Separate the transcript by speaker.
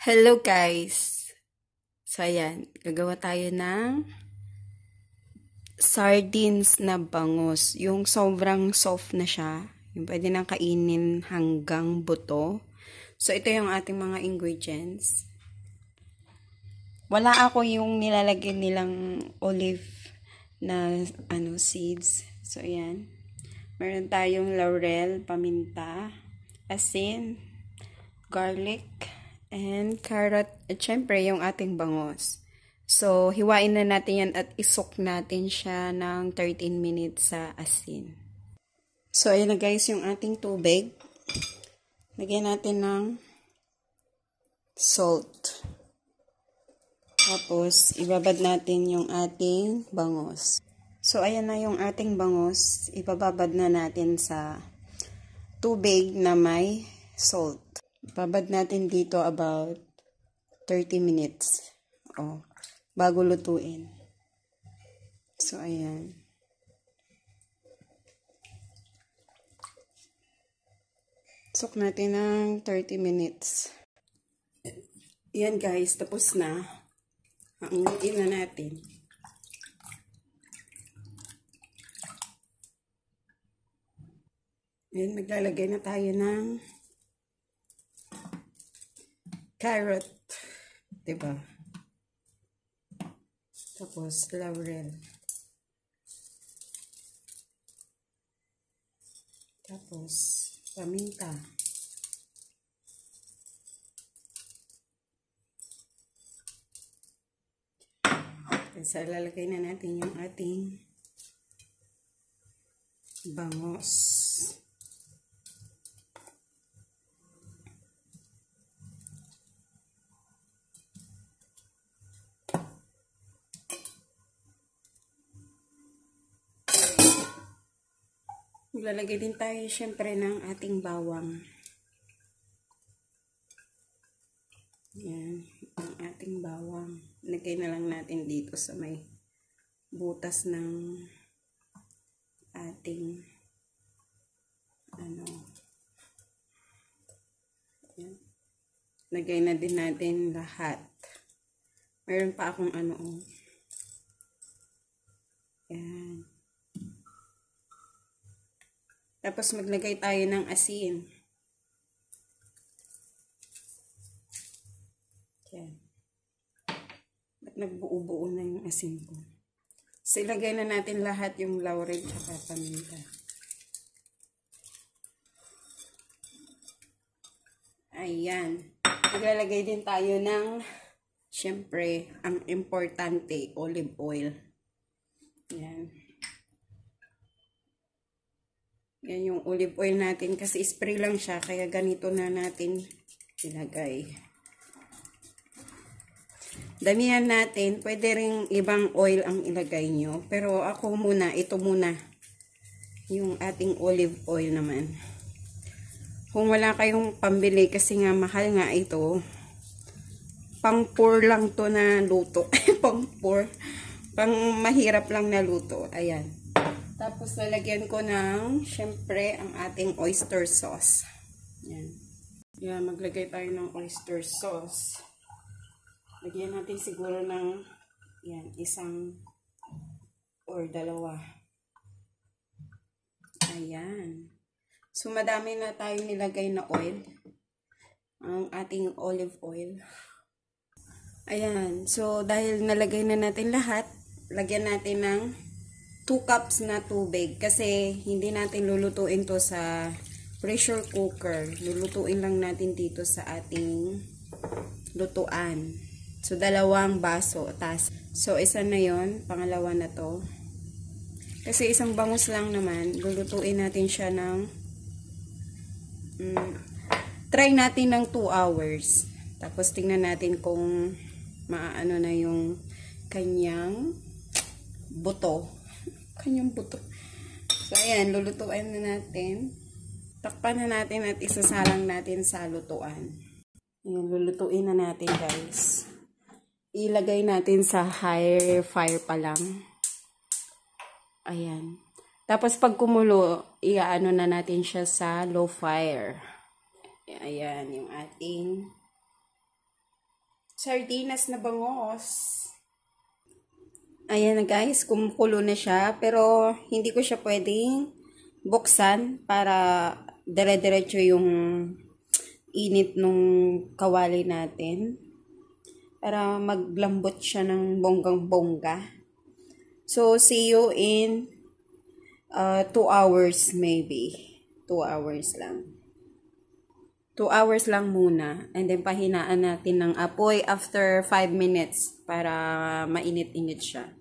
Speaker 1: Hello guys! So ayan, gagawa tayo ng sardines na bangus. Yung sobrang soft na siya. Yung pwede nang kainin hanggang buto. So ito yung ating mga ingredients. Wala ako yung nilalagay nilang olive na seeds. So ayan. Meron tayong laurel, paminta, asin, garlic, and carrot, at syempre yung ating bangus. So, hiwain na natin yan at isok natin siya ng 13 minutes sa asin. So, ayan na guys yung ating tubig. Lagyan natin ng salt. Tapos, ibabad natin yung ating bangus. So, ayan na yung ating bangus. Ibababad na natin sa tubig na may salt. Babad natin dito about 30 minutes. Bago lutuin. So, ayan. Sok natin ng 30 minutes. Ayan guys, tapos na. Haanguin na natin. Ayan, maglalagay na tayo ng carrot, diba? Tapos laurel. Tapos paminta. Kasi lalagay na natin yung ating bangus. Maglalagay din tayo syempre ng ating bawang. Yan, ang ating bawang. Lagay na lang natin dito sa may butas ng ating yan. Lagay na din natin lahat. Meron pa akong yan. Tapos maglagay tayo ng asin. Yan. At nagbuo-buo na yung asin ko. So, ilagay na natin lahat yung laurel at paminta. Ayan. Maglalagay din tayo ng, syempre, ang importante, olive oil. Yan. Yan yung olive oil natin kasi spray lang siya kaya ganito na natin ilagay. Damihan natin, pwede ring ibang oil ang ilagay nyo. Pero ako muna, ito muna. Yung ating olive oil naman. Kung wala kayong pambili kasi nga mahal nga ito, pang-pour lang to na luto. Pang-pour. Pang mahirap lang na luto. Ayan. Tapos, lalagyan ko ng, syempre, ang ating oyster sauce. Yan. Yan, maglagay tayo ng oyster sauce. Lagyan natin siguro ng, yan, isang or dalawa. Ayan. So, madami na tayo nilagay na oil. Ang ating olive oil. Ayan. So, dahil nalagay na natin lahat, lagyan natin ng 2 cups na tubig kasi hindi natin lulutuin to sa pressure cooker. Lulutuin lang natin dito sa ating lutuan. So, 2 baso. So, isa na yon, pangalawa na to. Kasi isang bangus lang naman, lulutuin natin siya ng try natin ng 2 hours. Tapos, tingnan natin kung maaano na yung kanyang buto. So, ayan, lulutuin na natin. Takpan na natin at isasalang natin sa lutuan. Ayan, lulutuin na natin, guys. Ilagay natin sa high fire pa lang. Ayan. Tapos, pag kumulo, iaano na natin siya sa low fire. Ayan, yung ating sardinas na bangos. Ayan na guys, kumukulo na siya. Pero hindi ko siya pwedeng buksan para dire-diretso yung init nung kawali natin. Para maglambot siya ng bonggang-bongga. So, see you in 2 hours maybe. 2 hours lang. 2 hours lang muna. And then, pahinaan natin ng apoy after 5 minutes para mainit-init siya.